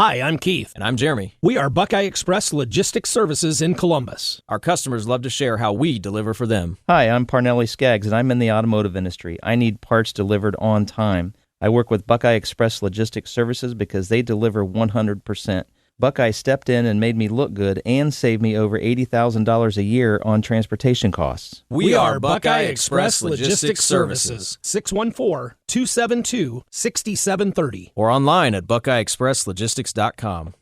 Hi, I'm Keith. And I'm Jeremy. We are Buckeye Express Logistics Services in Columbus. Our customers love to share how we deliver for them. Hi, I'm Parnelli Skaggs, and I'm in the automotive industry. I need parts delivered on time. I work with Buckeye Express Logistics Services because they deliver 100%. Buckeye stepped in and made me look good and saved me over $80,000 a year on transportation costs. We are Buckeye Express Logistics Services. 614-272-6730. Or online at buckeyeexpresslogistics.com.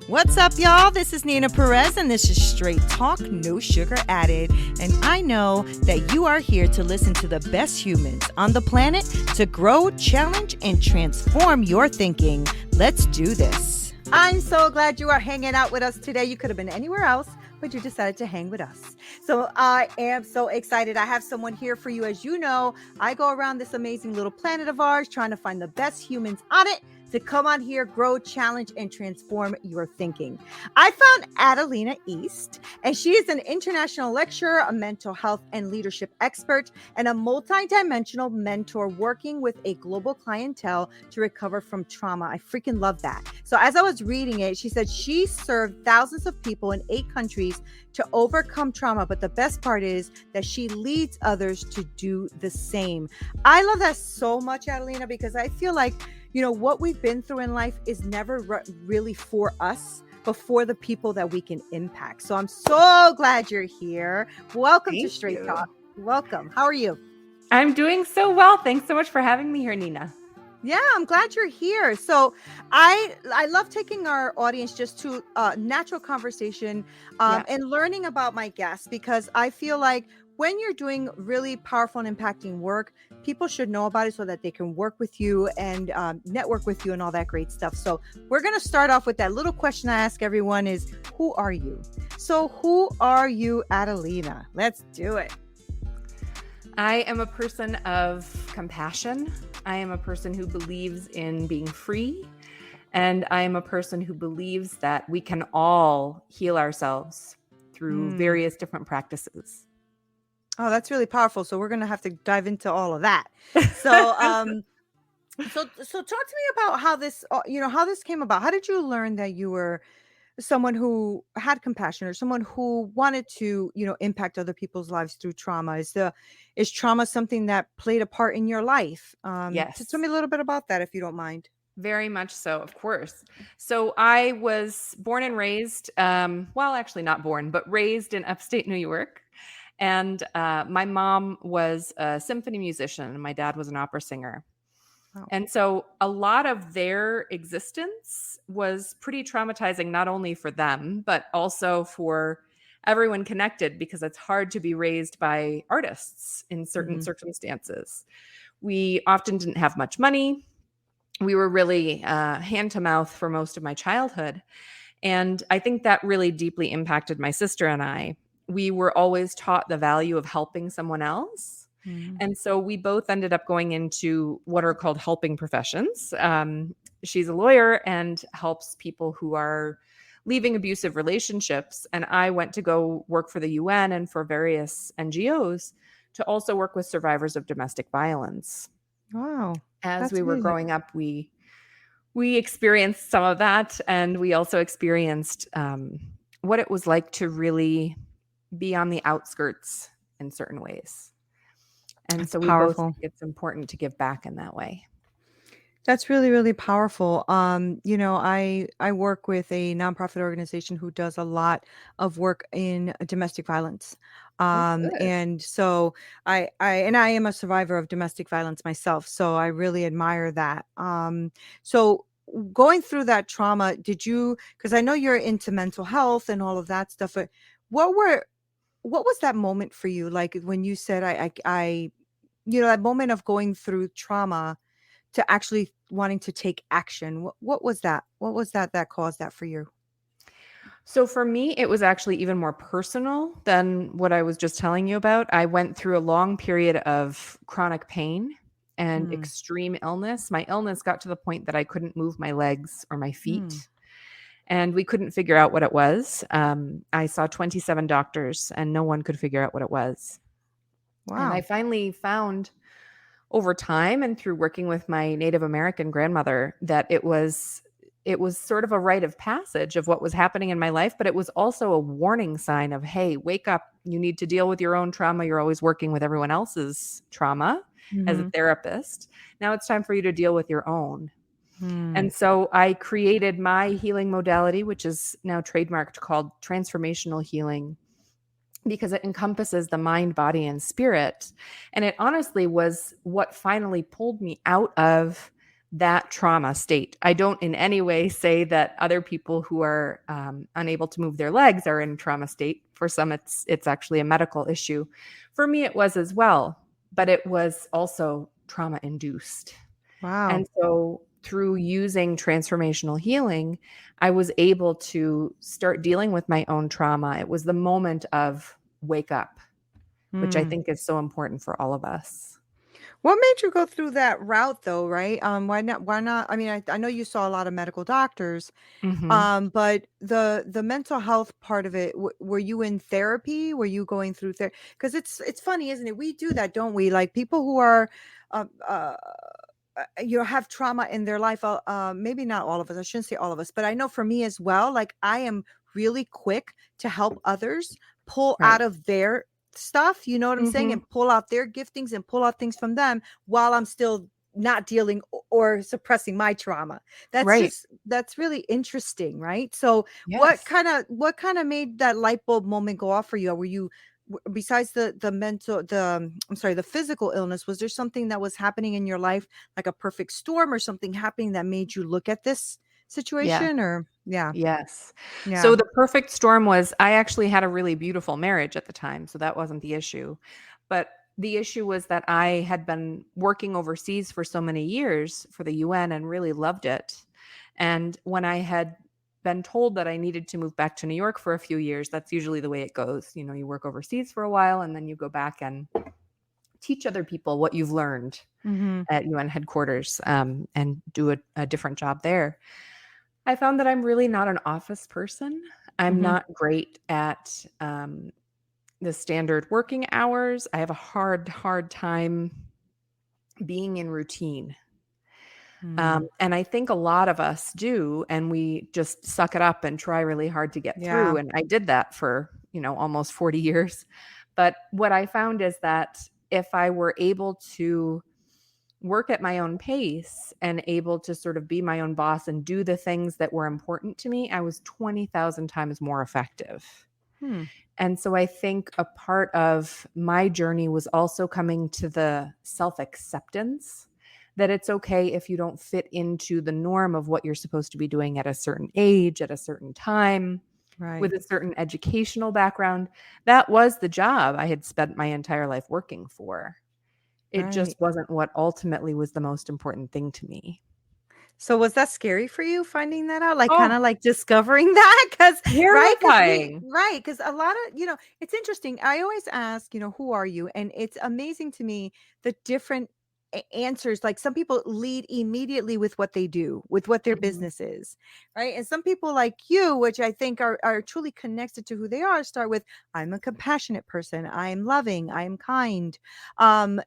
What's up, y'all? This is Neena Perez, and this is Straight Talk, No Sugar Added. And I know that you are here to listen to the best humans on the planet to grow, challenge, and transform your thinking. Let's do this. I'm so glad you are hanging out with us today. You could have been anywhere else, but you decided to hang with us. So I am so excited. I have someone here for you. As you know, I go around this amazing little planet of ours trying to find the best humans on it to come on here, grow, challenge, and transform your thinking. I found Adalina East, and she is an international lecturer, a mental health and leadership expert, and a multidimensional mentor working with a global clientele to recover from trauma. I freaking love that. So as I was reading it, she said she served thousands of people in 8 countries to overcome trauma, but the best part is that she leads others to do the same. I love that so much, Adalina, because I feel like what we've been through in life is never really for us, but for the people that we can impact. So I'm so glad you're here. Welcome to Straight Talk. Welcome. How are you? I'm doing so well. Thanks so much for having me here, Neena. Yeah, I'm glad you're here. So I love taking our audience just to natural conversation and learning about my guests, because I feel like when you're doing really powerful and impacting work, people should know about it so that they can work with you and network with you and all that great stuff. So we're going to start off with that little question I ask everyone is, who are you? So who are you, Adalina? Let's do it. I am a person of compassion. I am a person who believes in being free. And I am a person who believes that we can all heal ourselves through various different practices. Oh, that's really powerful. So we're going to have to dive into all of that. So, so talk to me about how this came about. How did you learn that you were someone who had compassion or someone who wanted to, impact other people's lives through trauma? Is trauma something that played a part in your life? Yes. So tell me a little bit about that, if you don't mind. Very much so, of course. So I was born and raised, actually not born, but raised in upstate New York. And my mom was a symphony musician and my dad was an opera singer. Wow. And so a lot of their existence was pretty traumatizing, not only for them, but also for everyone connected, because it's hard to be raised by artists in certain circumstances. We often didn't have much money. We were really hand to mouth for most of my childhood. And I think that really deeply impacted my sister and I. We were always taught the value of helping someone else. And so we both ended up going into what are called helping professions. She's a lawyer and helps people who are leaving abusive relationships. And I went to go work for the UN and for various NGOs to also work with survivors of domestic violence. Wow. As we were growing up, we experienced some of that. And we also experienced what it was like to really be on the outskirts in certain ways. And That's so we powerful. both think it's important to give back in that way. That's really, really powerful. I work with a nonprofit organization who does a lot of work in domestic violence. And so I am a survivor of domestic violence myself. So I really admire that. So going through that trauma, because I know you're into mental health and all of that stuff, but what was that moment for you? Like when you said, that moment of going through trauma to actually wanting to take action. What was that? What was that caused that for you? So for me, it was actually even more personal than what I was just telling you about. I went through a long period of chronic pain and extreme illness. My illness got to the point that I couldn't move my legs or my feet. And we couldn't figure out what it was. I saw 27 doctors and no one could figure out what it was. Wow. And I finally found over time and through working with my Native American grandmother that it was sort of a rite of passage of what was happening in my life, but it was also a warning sign of, hey, wake up. You need to deal with your own trauma. You're always working with everyone else's trauma as a Mhm. therapist. Now it's time for you to deal with your own. Hmm. And so I created my healing modality, which is now trademarked, called Transformational Healing, because it encompasses the mind, body, and spirit. And it honestly was what finally pulled me out of that trauma state. I don't in any way say that other people who are unable to move their legs are in trauma state. For some, it's actually a medical issue. For me, it was as well, but it was also trauma induced. Wow. And so through using transformational healing, I was able to start dealing with my own trauma. It was the moment of wake up, which I Hmm. think is so important for all of us. What made you go through that route though, right? Why not? Why not? I mean, I know you saw a lot of medical doctors, Mhm. but the mental health part of it, were you in therapy? Were you going through therapy? Because it's funny, isn't it? We do that, don't we? Like people who are, uh, uh, have trauma in their life. Maybe not all of us. I shouldn't say all of us, but I know for me as well. Like I am really quick to help others pull out Right. of their stuff. You know what I'm saying? Mhm. And pull out their giftings and pull out things from them while I'm still not dealing or suppressing my trauma. Right. That's really interesting, right? So Yes. what kind of made that light bulb moment go off for you? Were you besides the mental I'm sorry, the physical illness, was there something that was happening in your life, like a perfect storm or something happening that made you look at this Yeah. situation? Or yeah. Yes. Yeah. So the perfect storm was I actually had a really beautiful marriage at the time, so that wasn't the issue. But the issue was that I had been working overseas for so many years for the UN and really loved it. And when I had been told that I needed to move back to New York for a few years, that's usually the way it goes. You know, you work overseas for a while and then you go back and teach other people what you've learned Mm-hmm. at UN headquarters, and do a different job there. I found that I'm really not an office person. I'm Mm-hmm. not great at the standard working hours. I have a hard time being in routine. Mm. And I think a lot of us do, and we just suck it up and try really hard to get Yeah. through. And I did that for, almost 40 years. But what I found is that if I were able to work at my own pace and able to sort of be my own boss and do the things that were important to me, I was 20,000 times more effective. Hmm. And so I think a part of my journey was also coming to the self acceptance that it's okay if you don't fit into the norm of what you're supposed to be doing at a certain age, at a certain time, Right. with a certain educational background. That was the job I had spent my entire life working for. It Right. just wasn't what ultimately was the most important thing to me. So was that scary for you finding that out? Like kind Oh, of like discovering that? Because right? Because terrifying. because a lot of, it's interesting. I always ask, who are you? And it's amazing to me the different answers. Like some people lead immediately with what they do, with what their Mhm. business is, right? And some people like you, which I think are truly connected to who they are, start with, I'm a compassionate person, I am loving, I am kind. But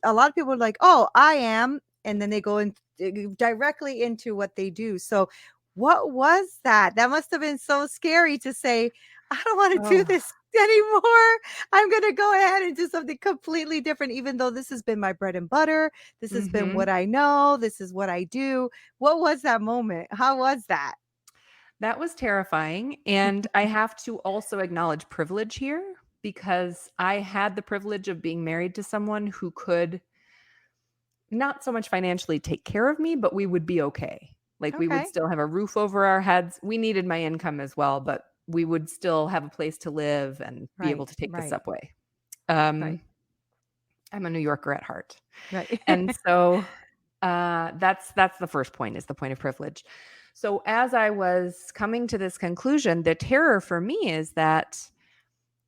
a lot of people are like, oh, I am, and then they go in directly into what they do. So what was that? That must have been so scary to say, I don't want to do Oh, this anymore. I'm going to go ahead and do something completely different, even though this has been my bread and butter. This has been mhm. what I know. This is what I do. What was that moment? How was that? That was terrifying, and I have to also acknowledge privilege here because I had the privilege of being married to someone who could not so much financially take care of me, but we would be okay. Like, we would Okay. still have a roof over our heads. We needed my income as well, but we would still have a place to live and be able Right. to take the Right. subway. Right. Um, I'm a New Yorker at heart. Right. And so, that's the first point, is the point of privilege. So as I was coming to this conclusion, the terror for me is that,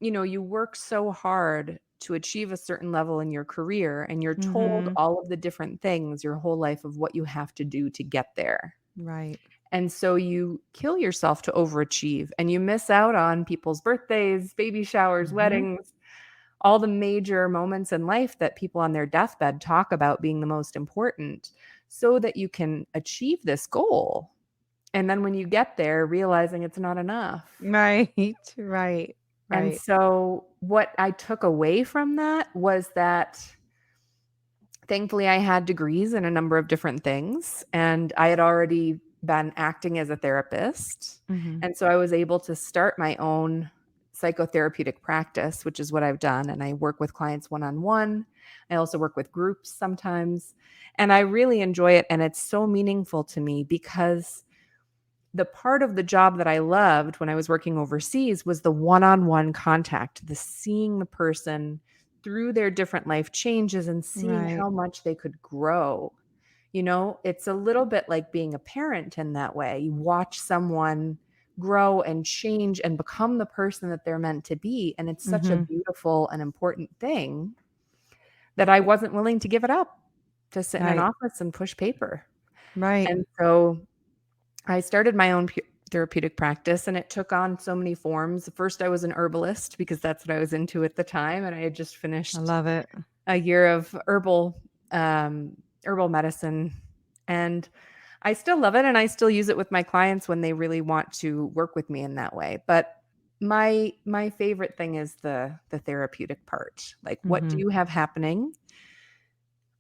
you work so hard to achieve a certain level in your career and you're told Mhm. all of the different things your whole life of what you have to do to get there. Right. And so you kill yourself to overachieve and you miss out on people's birthdays, baby showers, Mhm. weddings, all the major moments in life that people on their deathbed talk about being the most important so that you can achieve this goal. And then when you get there, realizing it's not enough. Right. Right. And Right. so what I took away from that was that thankfully I had degrees in a number of different things, and I had already been acting as a therapist. Mm-hmm. And so I was able to start my own psychotherapeutic practice, which is what I've done. And I work with clients one-on-one. I also work with groups sometimes. And I really enjoy it. And it's so meaningful to me because the part of the job that I loved when I was working overseas was the one-on-one contact, the seeing the person through their different life changes and seeing Right. how much they could grow. You know, it's a little bit like being a parent in that way. You watch someone grow and change and become the person that they're meant to be. And it's such a Mm-hmm. beautiful and important thing that I wasn't willing to give it up to sit in an Right. office and push paper. Right. And so I started my own therapeutic practice, and it took on so many forms. First, I was an herbalist because that's what I was into at the time. And I had just I finished love it. a year of herbal medicine. And I still love it. And I still use it with my clients when they really want to work with me in that way. But my favorite thing is the therapeutic part. Like, what do Mm-hmm. you have happening?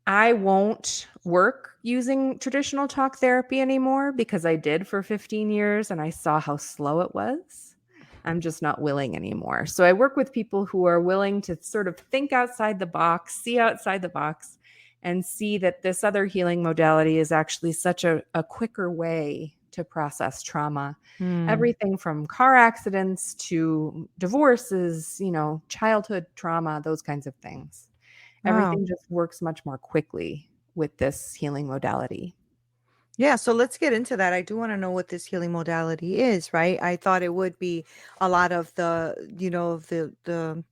I won't work using traditional talk therapy anymore because I did for 15 years and I saw how slow it was. I'm just not willing anymore. So I work with people who are willing to sort of think outside the box, see outside the box, and see that this other healing modality is actually such a quicker way to process trauma. Mm. Everything from car accidents to divorces, you know, childhood trauma, those kinds of things. Wow. Everything just works much more quickly with this healing modality. Yeah, so let's get into that. I do want to know what this healing modality is, right? I thought it would be a lot of the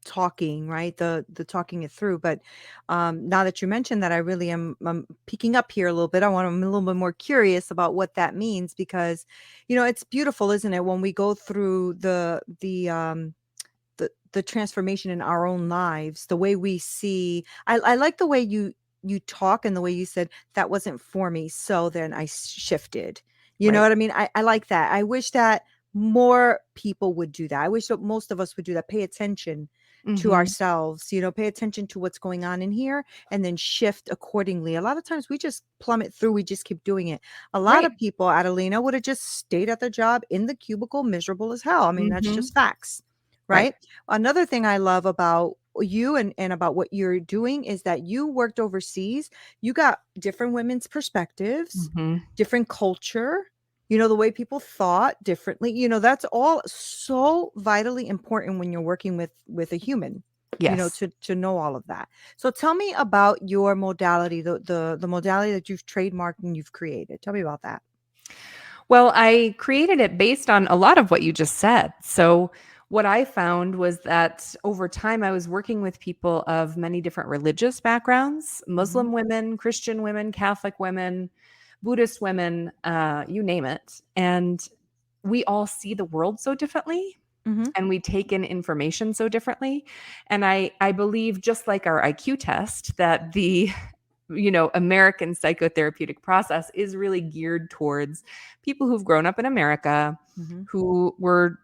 talking, right? The talking it through. But now that you mentioned that, I really am I'm picking up here a little bit. I'm a little bit more curious about what that means because, it's beautiful, isn't it, when we go through the transformation in our own lives, the way we see. I like the way you talk and the way you said that wasn't for me, so then I shifted. You know Right. what I mean? I like that. I wish that more people would do that. I wish that most of us would do that. Pay attention to Mhm. ourselves, pay attention to what's going on in here and then shift accordingly. A lot of times we just plummet through, we just keep doing it. A lot Right. of people, Adelina, would have just stayed at their job in the cubicle, miserable as hell. I mean, that's Mhm. just facts, Right. right? Another thing I love about you and about what you're doing is that you worked overseas. You got different women's perspectives, Mhm. different culture, the way people thought differently. That's all so vitally important when you're working with a human, Yes. to know all of that. So tell me about your modality, the modality that you've trademarked and you've created. Tell me about that. Well, I created it based on a lot of what you just said. So, what I found was that over time, I was working with people of many different religious backgrounds: Hmm. Muslim women, Christian women, Catholic women, Buddhist women, you name it. And we all see the world so differently. Hmm. And we take in information so differently. And I believe, just like our IQ test, that the American psychotherapeutic process is really geared towards people who've grown up in America, Hmm. who were,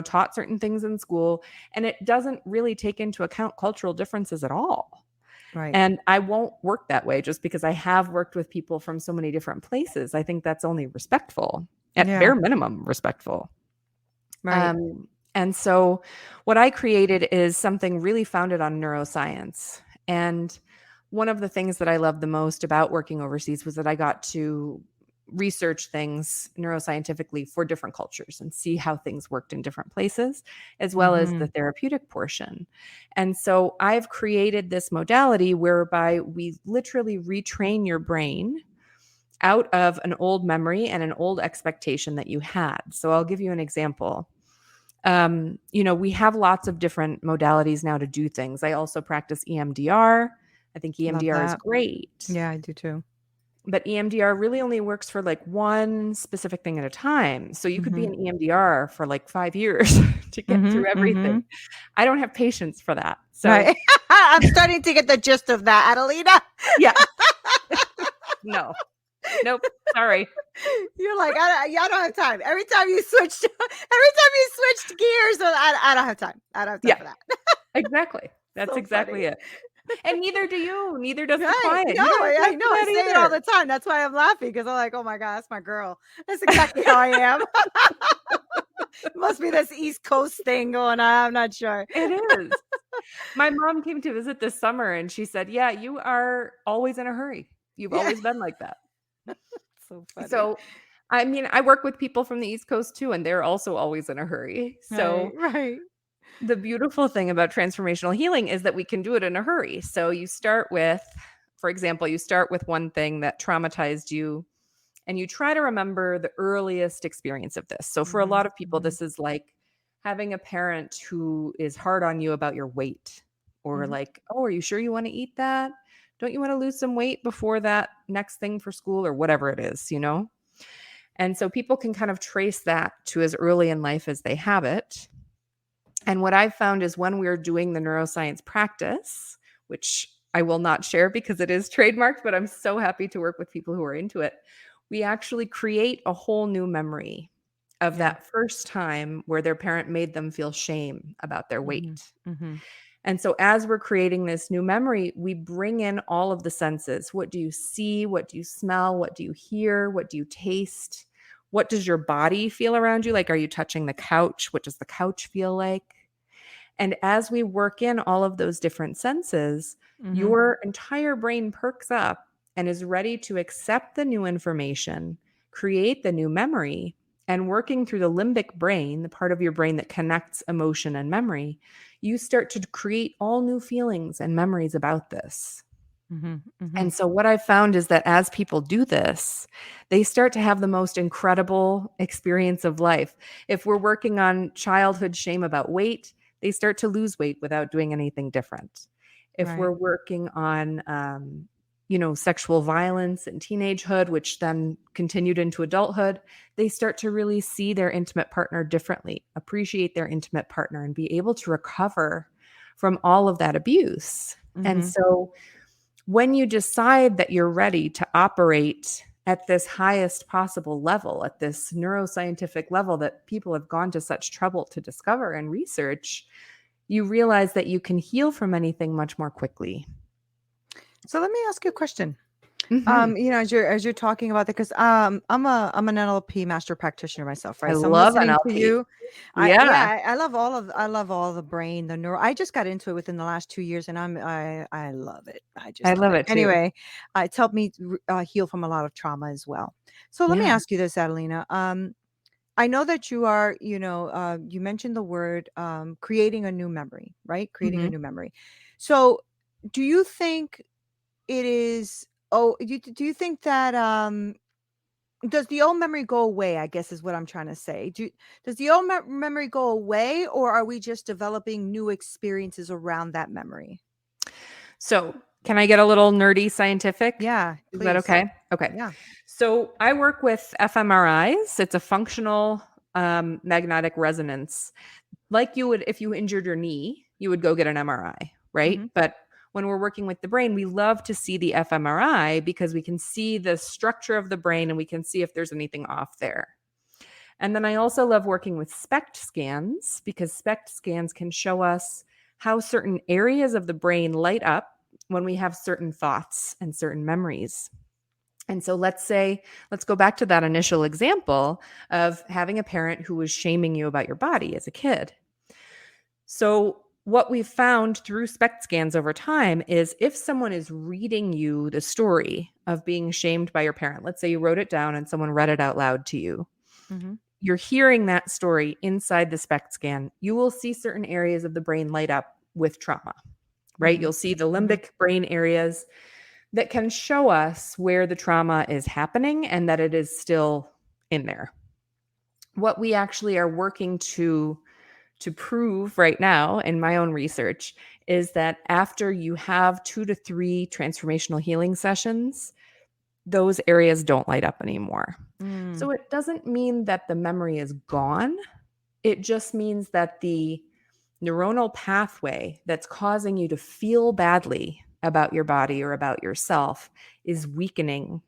taught certain things in school, and it doesn't really take into account cultural differences at all. Right. And I won't work that way just because I have worked with people from so many different places. I think that's only respectful, at Yeah. bare minimum, respectful. Right. And so what I created is something really founded on neuroscience. And one of the things that I loved the most about working overseas was that I got to research things neuroscientifically for different cultures and see how things worked in different places, as well as the Hmm. therapeutic portion. And so I've created this modality whereby we literally retrain your brain out of an old memory and an old expectation that you had. So I'll give you an example. We have lots of different modalities now to do things. I also practice EMDR. I think Love EMDR is that. great. Yeah, I do too. But EMDR really only works for like one specific thing at a time. So you could be Mhm. an EMDR for like 5 years to get Mhm, through everything. mhm. I don't have patience for that. So Right. I'm starting to get the gist of that, Adalina. yeah, no, nope, sorry. You're like, I don't have time. Every time you switched gears, I don't have time. I don't have time Yeah, for that. exactly. That's So exactly funny. it. And neither do you. Neither does the Right. client. No, You don't have I time know. for I that say it all the either. time. That's why I'm laughing, because I'm like, oh my God, that's my girl. That's exactly how I am. Must be this East Coast thing going on. I'm not sure. It is. My mom came to visit this summer and she said, "Yeah, you are always in a hurry. You've Yeah. always been like that." So funny. So, I mean, I work with people from the East Coast too, and they're also always in a hurry. Right. So, Right. the beautiful thing about transformational healing is that we can do it in a hurry. So, you start with, for example, you start with one thing that traumatized you and you try to remember the earliest experience of this. So, for a lot Mhm, of people, mhm, this is like having a parent who is hard on you about your weight, or mhm. like, "Oh, are you sure you want to eat that? Don't you want to lose some weight before that next thing for school?" or whatever it is, you know? And so people can kind of trace that to as early in life as they have it. And what I've found is when we're doing the neuroscience practice, which I will not share because it is trademarked, but I'm so happy to work with people who are into it, we actually create a whole new memory of Yeah. that first time where their parent made them feel shame about their Mhm, weight. mhm. And so, as we're creating this new memory, we bring in all of the senses. What do you see? What do you smell? What do you hear? What do you taste? What does your body feel around you? Like, are you touching the couch? What does the couch feel like? And as we work in all of those different senses, Mhm. your entire brain perks up and is ready to accept the new information, create the new memory, and working through the limbic brain, the part of your brain that connects emotion and memory, you start to create all new feelings and memories about this. Mhm, And mhm. so, what I've found is that as people do this, they start to have the most incredible experience of life. If we're working on childhood shame about weight, they start to lose weight without doing anything different. If Right. we're working on, sexual violence in teenagehood, which then continued into adulthood, they start to really see their intimate partner differently, appreciate their intimate partner, and be able to recover from all of that abuse. And Mhm. so, when you decide that you're ready to operate at this highest possible level, at this neuroscientific level that people have gone to such trouble to discover and research, you realize that you can heal from anything much more quickly. So let me ask you a question. Mhm. As you're talking about that, because I'm an NLP master practitioner myself, I right? So I'm love listening to NLP. you. Yeah, I love all the brain, the neuro. I just got into it within the last 2 years, and I love it. I I just love love it. it too. Anyway, it's helped me heal from a lot of trauma as well. So let me Yeah. ask you this, Adelina. I know that you are, you mentioned the word creating a new memory, right? Creating a Mhm. new memory. So do you think it is? Oh, do you think that does the old memory go away? I guess is what I'm trying to say. Does the old memory go away, or are we just developing new experiences around that memory? So, can I get a little nerdy scientific? Yeah, Is that please. okay? Okay. Yeah. So, I work with fMRIs. It's a functional magnetic resonance. Like you would if you injured your knee, you would go get an MRI, right? Mm-hmm. But when we're working with the brain, we love to see the fMRI because we can see the structure of the brain and we can see if there's anything off there. And then I also love working with SPECT scans because SPECT scans can show us how certain areas of the brain light up when we have certain thoughts and certain memories. And so let's go back to that initial example of having a parent who was shaming you about your body as a kid. So, what we've found through SPECT scans over time is if someone is reading you the story of being shamed by your parent, let's say you wrote it down and someone read it out loud to you, Mm-hmm. you're hearing that story inside the SPECT scan, you will see certain areas of the brain light up with trauma, right? Mm-hmm. You'll see the Mm-hmm. limbic brain areas that can show us where the trauma is happening and that it is still in there. What we actually are working to prove right now in my own research is that after you have 2 to 3 transformational healing sessions, those areas don't light up anymore. Mm. So it doesn't mean that the memory is gone. It just means that the neuronal pathway that's causing you to feel badly about your body or about yourself is weakening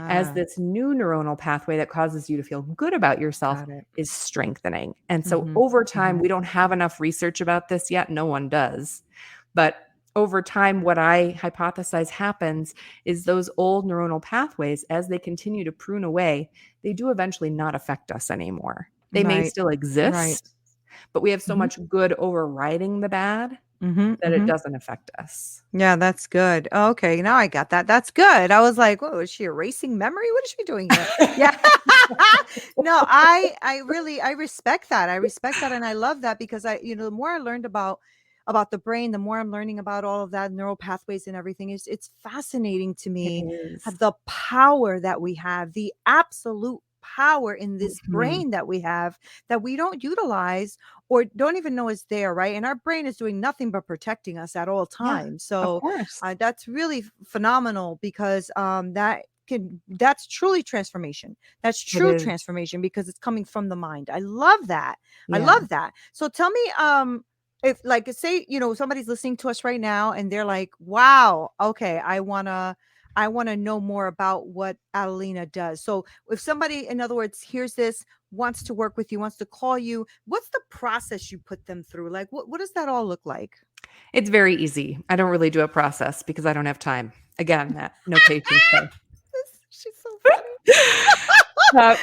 as this new neuronal pathway that causes you to feel good about yourself Got it. is strengthening. And so Mhm. over time, we don't have enough research about this yet. No one does. But over time, what I hypothesize happens is those old neuronal pathways, as they continue to prune away, they do eventually not affect us anymore. They may Right. still exist, Right. but we have so Mhm. much good overriding the bad Mhm, that it mhm. doesn't affect us. Yeah, that's good. Oh, okay, now I got that. That's good. I was like, "Oh, is she erasing memory? What is she doing here?" Yeah. No, I really I respect that. I respect that and I love that because the more I learned about the brain, the more I'm learning about all of that neural pathways and everything. It's fascinating to It me is. the power that we have, the absolute power in this Mhm. brain that we have that we don't utilize or don't even know is there, right? And our brain is doing nothing but protecting us at all Yeah, times. of So course. that's really phenomenal because that's truly transformation. That's It true is. transformation because it's coming from the mind. I love that. I Yeah. love that. So tell me, if like say somebody's listening to us right now and they're like, wow, okay, I want to know more about what Adalina does. So if somebody, in other words, hears this, wants to work with you, wants to call you, what's the process you put them through? Like, what does that all look like? It's very easy. I don't really do a process because I don't have time. Again, that no patience thing. She's so funny.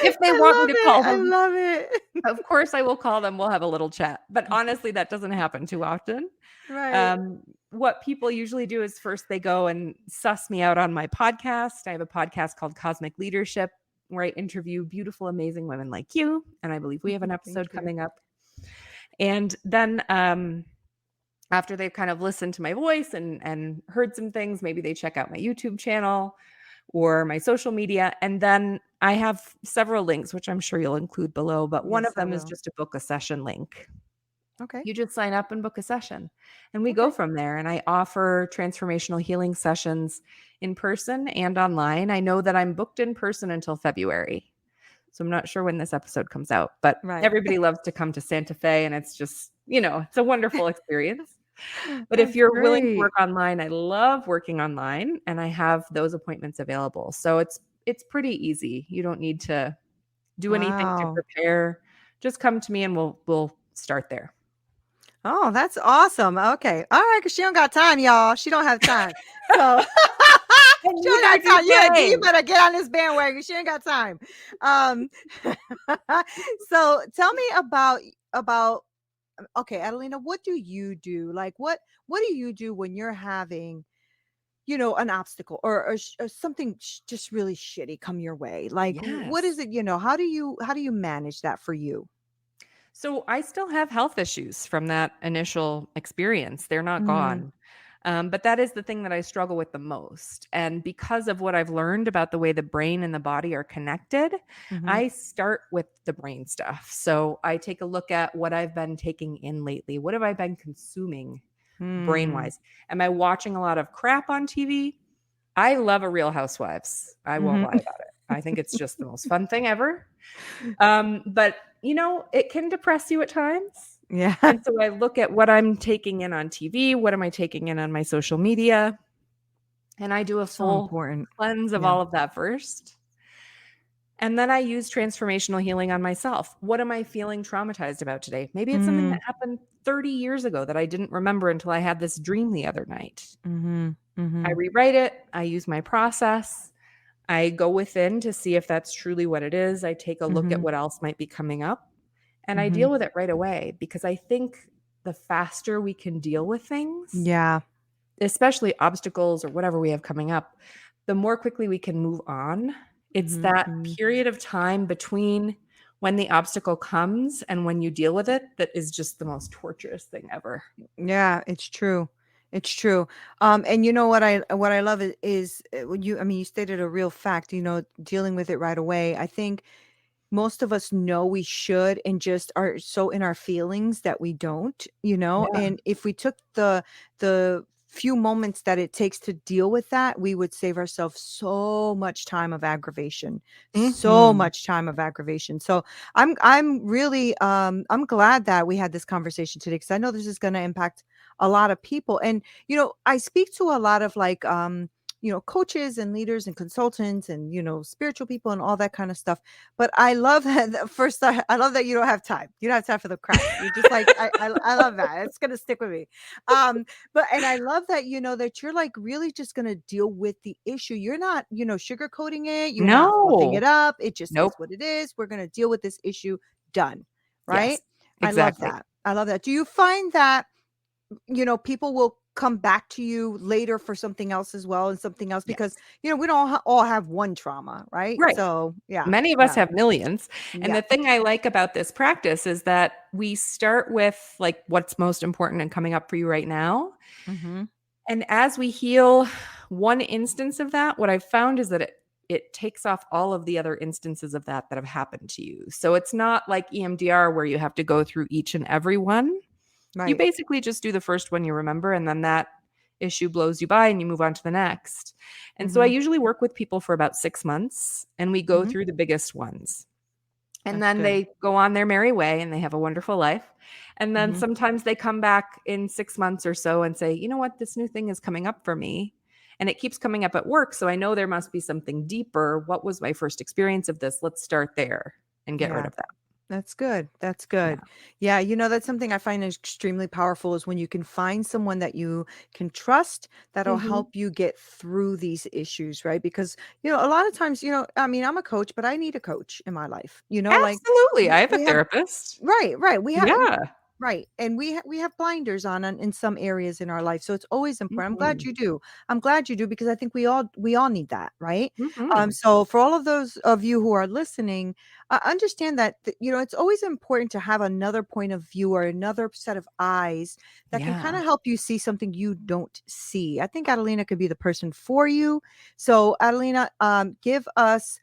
If they I want me love to it. call I them, love it. of course I will call them. We'll have a little chat. But honestly, that doesn't happen too often. Right. What people usually do is first they go and suss me out on my podcast. I have a podcast called Cosmic Leadership where I interview beautiful, amazing women like you. And I believe we have an Thank episode you. coming up. And then after they've kind of listened to my voice and heard some things, maybe they check out my YouTube channel or my social media. And then I have several links, which I'm sure you'll include below, but one Yes, of I them is will. just a book a session link. Okay. You just sign up and book a session and we go Okay. from there. And I offer transformational healing sessions in person and online. I know that I'm booked in person until February. So I'm not sure when this episode comes out, but Right. everybody loves to come to Santa Fe and it's just, it's a wonderful experience. But if That's you're willing to great. work online, I love working online and I have those appointments available. So it's pretty easy. You don't need to do anything to Wow. prepare. Just come to me and we'll start there. Oh, that's awesome. Okay. All right, because she don't got time, y'all. She don't have time. So And she don't neither got do time. Yeah, you they. better get on this bandwagon. She ain't got time. Um so tell me about okay, Adelina, what do you do? Like what do you do when you're having an obstacle or something just really shitty come your way? Like what is Yes. it, how do you manage that for you? So I still have health issues from that initial experience. They're not Mm, gone. But that is the thing that I struggle with the most. And because of what I've learned about the way the brain and the body are connected, mhm, I start with the brain stuff. So I take a look at what I've been taking in lately. What have I been consuming brain mm, wise? Am I watching a lot of crap on TV? I love a Real Housewives. I won't mhm. lie about it. I think it's just the most fun thing ever. But it can depress you at times. Yeah. And so I look at what I'm taking in on TV, what am I taking in on my social media, and I do a So full important. cleanse of Yeah. all of that first. And then I use transformational healing on myself. What am I feeling traumatized about today? Maybe it's something Mm, that happened 30 years ago that I didn't remember until I had this dream the other night. mhm, I mhm, rewrite it, I use my process. I go within to see if that's truly what it is. I take a look at mhm, what else might be coming up and I mhm. deal with it right away because I think the faster we can deal with things, Yeah. especially obstacles or whatever we have coming up, the more quickly we can move on. It's Mhm, that mhm. period of time between when the obstacle comes and when you deal with it that is just the most torturous thing ever. Yeah, it's true. It's true. And what I love is when you stated a real fact, dealing with it right away. I think most of us know we should and just are so in our feelings that we don't. Yeah. And if we took the few moments that it takes to deal with that, we would save ourselves so much time of aggravation, so Mhm. much time of aggravation. So I'm really I'm glad that we had this conversation today, because I know this is going to impact a lot of people. And I speak to a lot of like coaches and leaders and consultants and spiritual people and all that kind of stuff. But I love that first, I love that you don't have time. You don't have time for the crap. You're just like, I love that. It's gonna stick with me. But and I love that that you're like really just gonna deal with the issue. You're not sugarcoating it. You're not fluffing it No. up. It just is Nope. what it is. We're gonna deal with this issue. Done. Right. Yes. I love Exactly. that. I love that. Do you find that people will come back to you later for something else as well, and something else, because Yes. we don't all have one trauma, right? Right. So yeah, Many of us yeah, have millions. And yeah. the thing I like about this practice is that we start with like what's most important and coming up for you right now. Mm-hmm. And as we heal one instance of that, what I've found is that it takes off all of the other instances of that have happened to you. So it's not like EMDR where you have to go through each and every one. You Right. basically just do the first one you remember, and then that issue blows you by and you move on to the next. And so I Mm-hmm. usually work with people for about 6 months, and we go Mm-hmm. through the biggest ones. And That's then good. they go on their merry way and they have a wonderful life. And then Mm-hmm. sometimes they come back in 6 months or so and say, you know what, this new thing is coming up for me. And it keeps coming up at work. So I know there must be something deeper. What was my first experience of this? Let's start there and get rid Yeah. of that. That's good. That's Yeah. good. Yeah, that's something I find extremely powerful, is when you can find someone that you can trust that'll Mhm. help you get through these issues, right? Because, a lot of times, I mean, I'm a coach, but I need a coach in my life. Like Absolutely. I have a we have therapist. right. Yeah. Right. And we have blinders on in some areas in our life. So it's always important. I'm glad Mhm. you do. I'm glad you do, because I think we all need that, right? Mhm. So for all of those of you who are listening, understand that it's always important to have another point of view or another set of eyes that can kind Yeah. of help you see something you don't see. I think Adalina could be the person for you. So Adalina, give us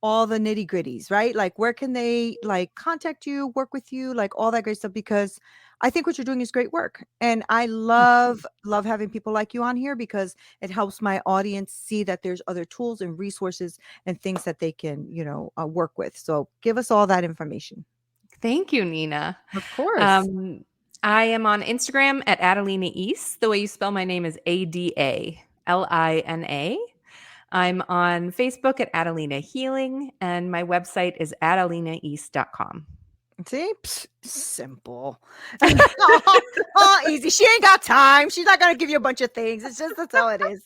all the nitty gritties, right? Like, where can they like contact you, work with you, like all that great stuff? Because I think what you're doing is great work. And I love having people like you on here, because it helps my audience see that there's other tools and resources and things that they can, work with. So give us all that information. Thank you, Nina. Of course. Um, I am on Instagram at Adalina East. The way you spell my name is Adalina. I'm on Facebook at Adalina Healing, and my website is adalinaeast.com. See, simple. Oh, easy. She ain't got time. She's not gonna give you a bunch of things. It's just, that's how it is.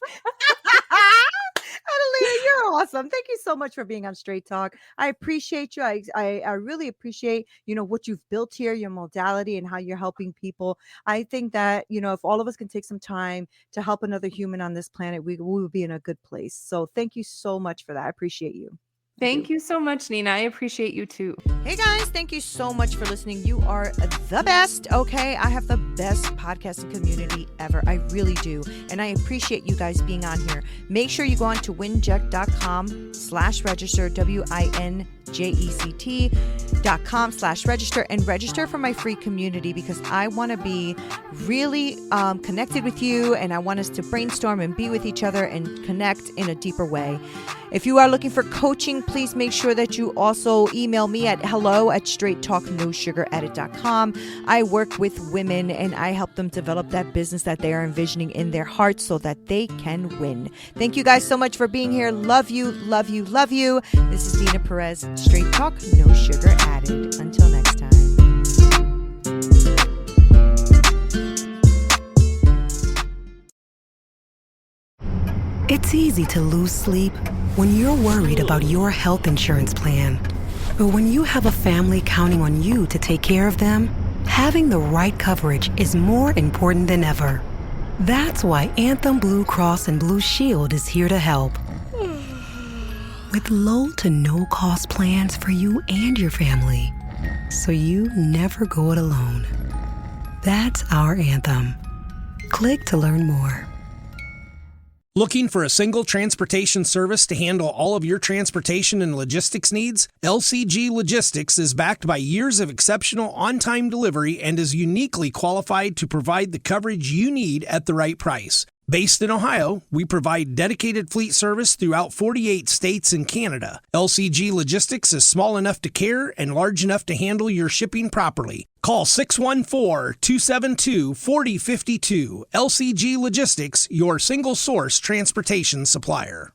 Adalina, you're awesome. Thank you so much for being on Straight Talk. I appreciate you. I really appreciate what you've built here, your modality, and how you're helping people. I think that if all of us can take some time to help another human on this planet, we will be in a good place. So thank you so much for that. I appreciate you. Thank you so much, Nina. I appreciate you too. Hey guys, thank you so much for listening. You are the best. Okay, I have the best podcasting community ever. I really do. And I appreciate you guys being on here. Make sure you go on to winject.com/register, winject.com/register, and register for my free community, because I want to be really connected with you, and I want us to brainstorm and be with each other and connect in a deeper way. If you are looking for coaching, please make sure that you also email me at hello@straighttalknosugaradded.com. I work with women and I help them develop that business that they are envisioning in their hearts so that they can win. Thank you guys so much for being here. Love you, love you, love you. This is Neena Perez, Straight Talk, No Sugar Added. Until next time. It's easy to lose sleep when you're worried about your health insurance plan. But when you have a family counting on you to take care of them, having the right coverage is more important than ever. That's why Anthem Blue Cross and Blue Shield is here to help. With low to no cost plans for you and your family, so you never go it alone. That's our Anthem. Click to learn more. Looking for a single transportation service to handle all of your transportation and logistics needs? LCG Logistics is backed by years of exceptional on-time delivery and is uniquely qualified to provide the coverage you need at the right price. Based in Ohio, we provide dedicated fleet service throughout 48 states and Canada. LCG Logistics is small enough to care and large enough to handle your shipping properly. Call 614-272-4052. LCG Logistics, your single source transportation supplier.